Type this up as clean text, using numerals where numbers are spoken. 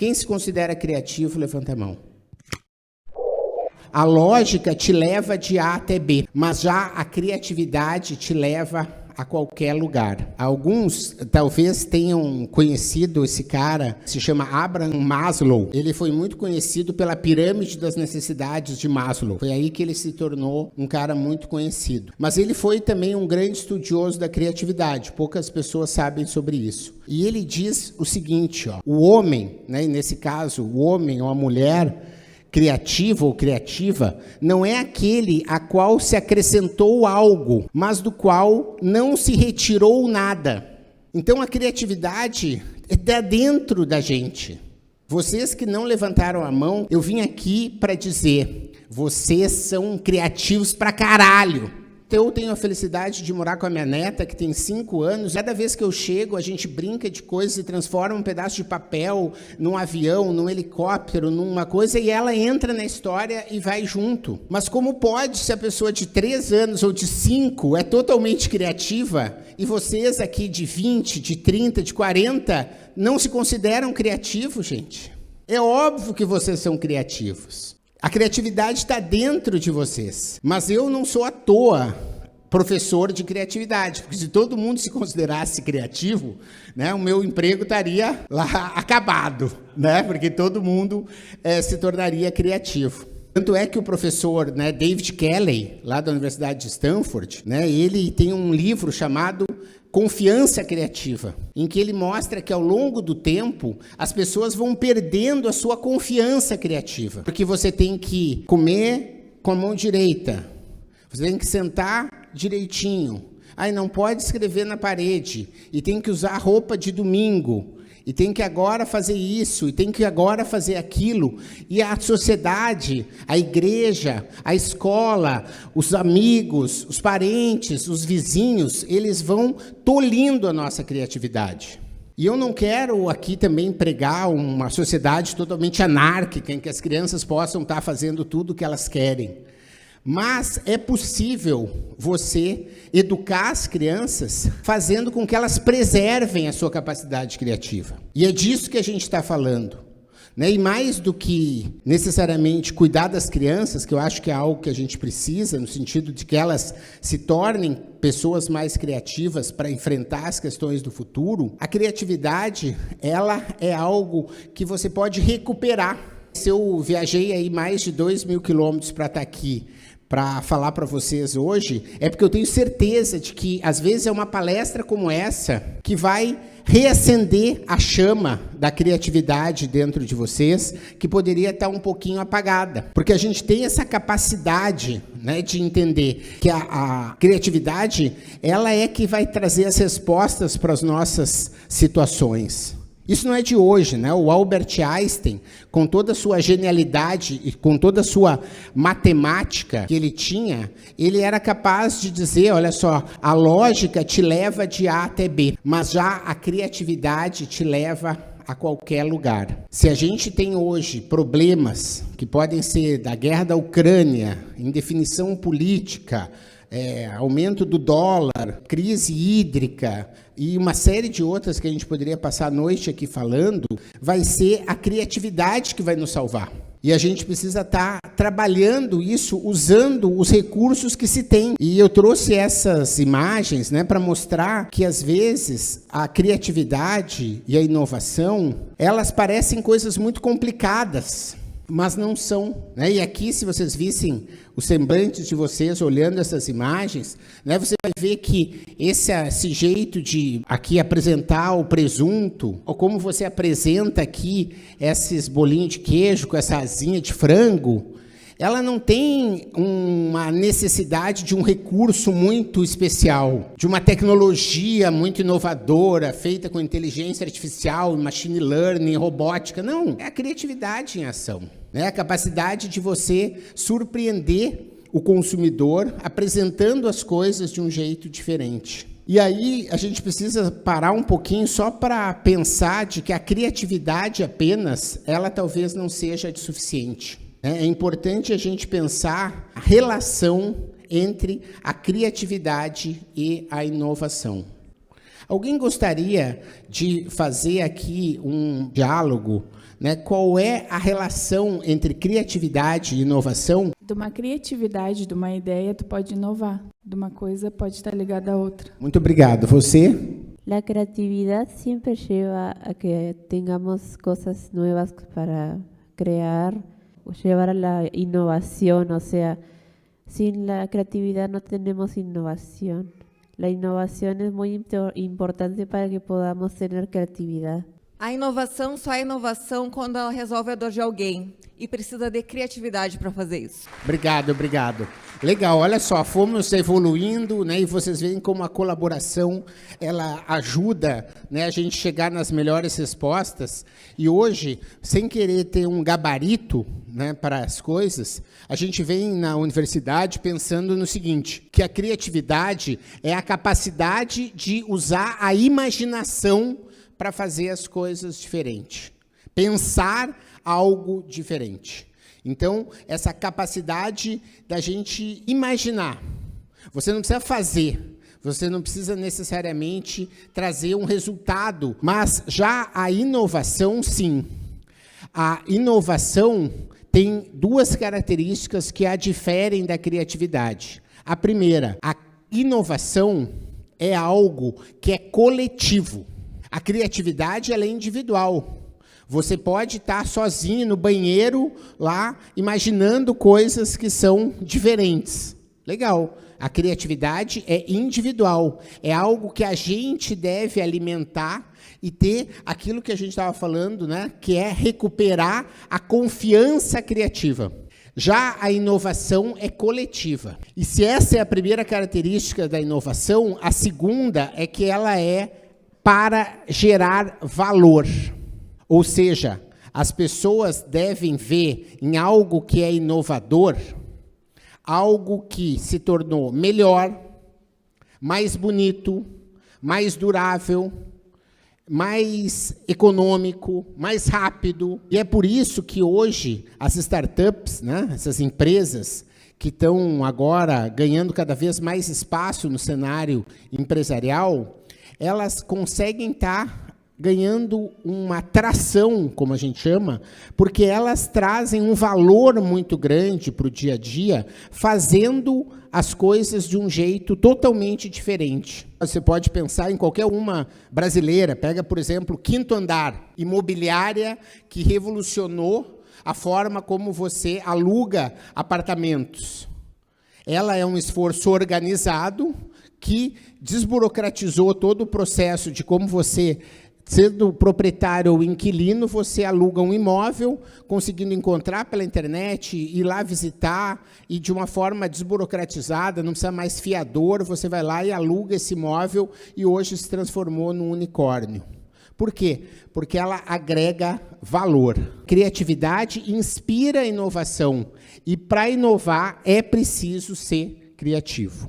Quem se considera criativo, levanta a mão. A lógica te leva de A até B, mas já a criatividade te leva a qualquer lugar. Alguns talvez tenham conhecido esse cara, se chama Abraham Maslow. Ele foi muito conhecido pela pirâmide das necessidades de Maslow. Foi aí que ele se tornou um cara muito conhecido. Mas ele foi também um grande estudioso da criatividade. Poucas pessoas sabem sobre isso. E ele diz o seguinte, ó, o homem, né, nesse caso, o homem ou a mulher criativo ou criativa, não é aquele a qual se acrescentou algo, mas do qual não se retirou nada. Então a criatividade está dentro da gente. Vocês que não levantaram a mão, eu vim aqui para dizer, vocês são criativos pra caralho. Eu tenho a felicidade de morar com a minha neta, que tem 5 anos. Cada vez que eu chego, a gente brinca de coisas e transforma um pedaço de papel num avião, num helicóptero, numa coisa, e ela entra na história e vai junto. Mas como pode, se a pessoa de 3 anos ou de 5 é totalmente criativa, e vocês aqui de 20, de 30, de 40, não se consideram criativos, gente? É óbvio que vocês são criativos. A criatividade está dentro de vocês, mas eu não sou à toa professor de criatividade, porque se todo mundo se considerasse criativo, né, o meu emprego estaria lá acabado, né, porque todo mundo se tornaria criativo. Tanto é que o professor, né, David Kelley, lá da Universidade de Stanford, né, ele tem um livro chamado Confiança Criativa, em que ele mostra que ao longo do tempo as pessoas vão perdendo a sua confiança criativa, porque você tem que comer com a mão direita, você tem que sentar direitinho, aí não pode escrever na parede, e tem que usar roupa de domingo, e tem que agora fazer isso, e tem que agora fazer aquilo. E a sociedade, a igreja, a escola, os amigos, os parentes, os vizinhos, eles vão tolhindo a nossa criatividade. E eu não quero aqui também pregar uma sociedade totalmente anárquica, em que as crianças possam estar fazendo tudo o que elas querem. Mas é possível você educar as crianças fazendo com que elas preservem a sua capacidade criativa. E é disso que a gente está falando, né? E mais do que necessariamente cuidar das crianças, que eu acho que é algo que a gente precisa, no sentido de que elas se tornem pessoas mais criativas para enfrentar as questões do futuro, a criatividade, ela é algo que você pode recuperar. Se eu viajei aí mais de 2.000 quilômetros para estar aqui, para falar para vocês hoje, é porque eu tenho certeza de que, às vezes, é uma palestra como essa que vai reacender a chama da criatividade dentro de vocês, que poderia estar um pouquinho apagada. Porque a gente tem essa capacidade, né, de entender que a criatividade, ela é que vai trazer as respostas para as nossas situações. Isso não é de hoje, né? O Albert Einstein, com toda a sua genialidade e com toda a sua matemática que ele tinha, ele era capaz de dizer, olha só, a lógica te leva de A até B, mas já a criatividade te leva a qualquer lugar. Se a gente tem hoje problemas que podem ser da guerra da Ucrânia, indefinição política, aumento do dólar, crise hídrica e uma série de outras que a gente poderia passar a noite aqui falando, vai ser a criatividade que vai nos salvar. E a gente precisa estar trabalhando isso usando os recursos que se tem. E eu trouxe essas imagens, né, para mostrar que, às vezes, a criatividade e a inovação, elas parecem coisas muito complicadas, mas não são, né? E aqui, se vocês vissem os semblantes de vocês olhando essas imagens, né, você vai ver que esse jeito de aqui apresentar o presunto, ou como você apresenta aqui esses bolinhos de queijo com essa asinha de frango, ela não tem uma necessidade de um recurso muito especial, de uma tecnologia muito inovadora, feita com inteligência artificial, machine learning, robótica. Não, é a criatividade em ação, né? A capacidade de você surpreender o consumidor apresentando as coisas de um jeito diferente. E aí a gente precisa parar um pouquinho só para pensar de que a criatividade apenas, ela talvez não seja de suficiente. É importante a gente pensar a relação entre a criatividade e a inovação. Alguém gostaria de fazer aqui um diálogo, né, qual é a relação entre criatividade e inovação? De uma criatividade, de uma ideia, tu pode inovar. De uma coisa pode estar ligada à outra. Muito obrigado. Você? La creatividad siempre lleva a que tengamos cosas nuevas para crear, llevar a la innovación, o sea, sin la creatividad no tenemos innovación. La innovación es muy importante para que podamos tener creatividad. A inovação só é inovação quando ela resolve a dor de alguém. E precisa de criatividade para fazer isso. Obrigado, obrigado. Legal, olha só, fomos evoluindo, né, e vocês veem como a colaboração, ela ajuda, né, a gente chegar nas melhores respostas. E hoje, sem querer ter um gabarito, né, para as coisas, a gente vem na universidade pensando no seguinte, que a criatividade é a capacidade de usar a imaginação para fazer as coisas diferentes. Pensar algo diferente. Então, essa capacidade da gente imaginar. Você não precisa fazer, você não precisa necessariamente trazer um resultado, mas já a inovação, sim. A inovação tem duas características que a diferem da criatividade. A primeira, a inovação é algo que é coletivo. A criatividade, ela é individual. Você pode estar sozinho no banheiro, lá, imaginando coisas que são diferentes. Legal. A criatividade é individual. É algo que a gente deve alimentar e ter aquilo que a gente estava falando, né, que é recuperar a confiança criativa. Já a inovação é coletiva. E se essa é a primeira característica da inovação, a segunda é que ela é para gerar valor. Ou seja, as pessoas devem ver em algo que é inovador, algo que se tornou melhor, mais bonito, mais durável, mais econômico, mais rápido. E é por isso que hoje as startups, né, essas empresas que estão agora ganhando cada vez mais espaço no cenário empresarial, elas conseguem estar ganhando uma tração, como a gente chama, porque elas trazem um valor muito grande para o dia a dia, fazendo as coisas de um jeito totalmente diferente. Você pode pensar em qualquer uma brasileira, pega, por exemplo, Quinto Andar, imobiliária que revolucionou a forma como você aluga apartamentos. Ela é um esforço organizado que desburocratizou todo o processo de como você, sendo proprietário ou inquilino, você aluga um imóvel, conseguindo encontrar pela internet, ir lá visitar, e de uma forma desburocratizada, não precisa mais fiador, você vai lá e aluga esse imóvel, e hoje se transformou num unicórnio. Por quê? Porque ela agrega valor. Criatividade inspira a inovação, e para inovar é preciso ser criativo.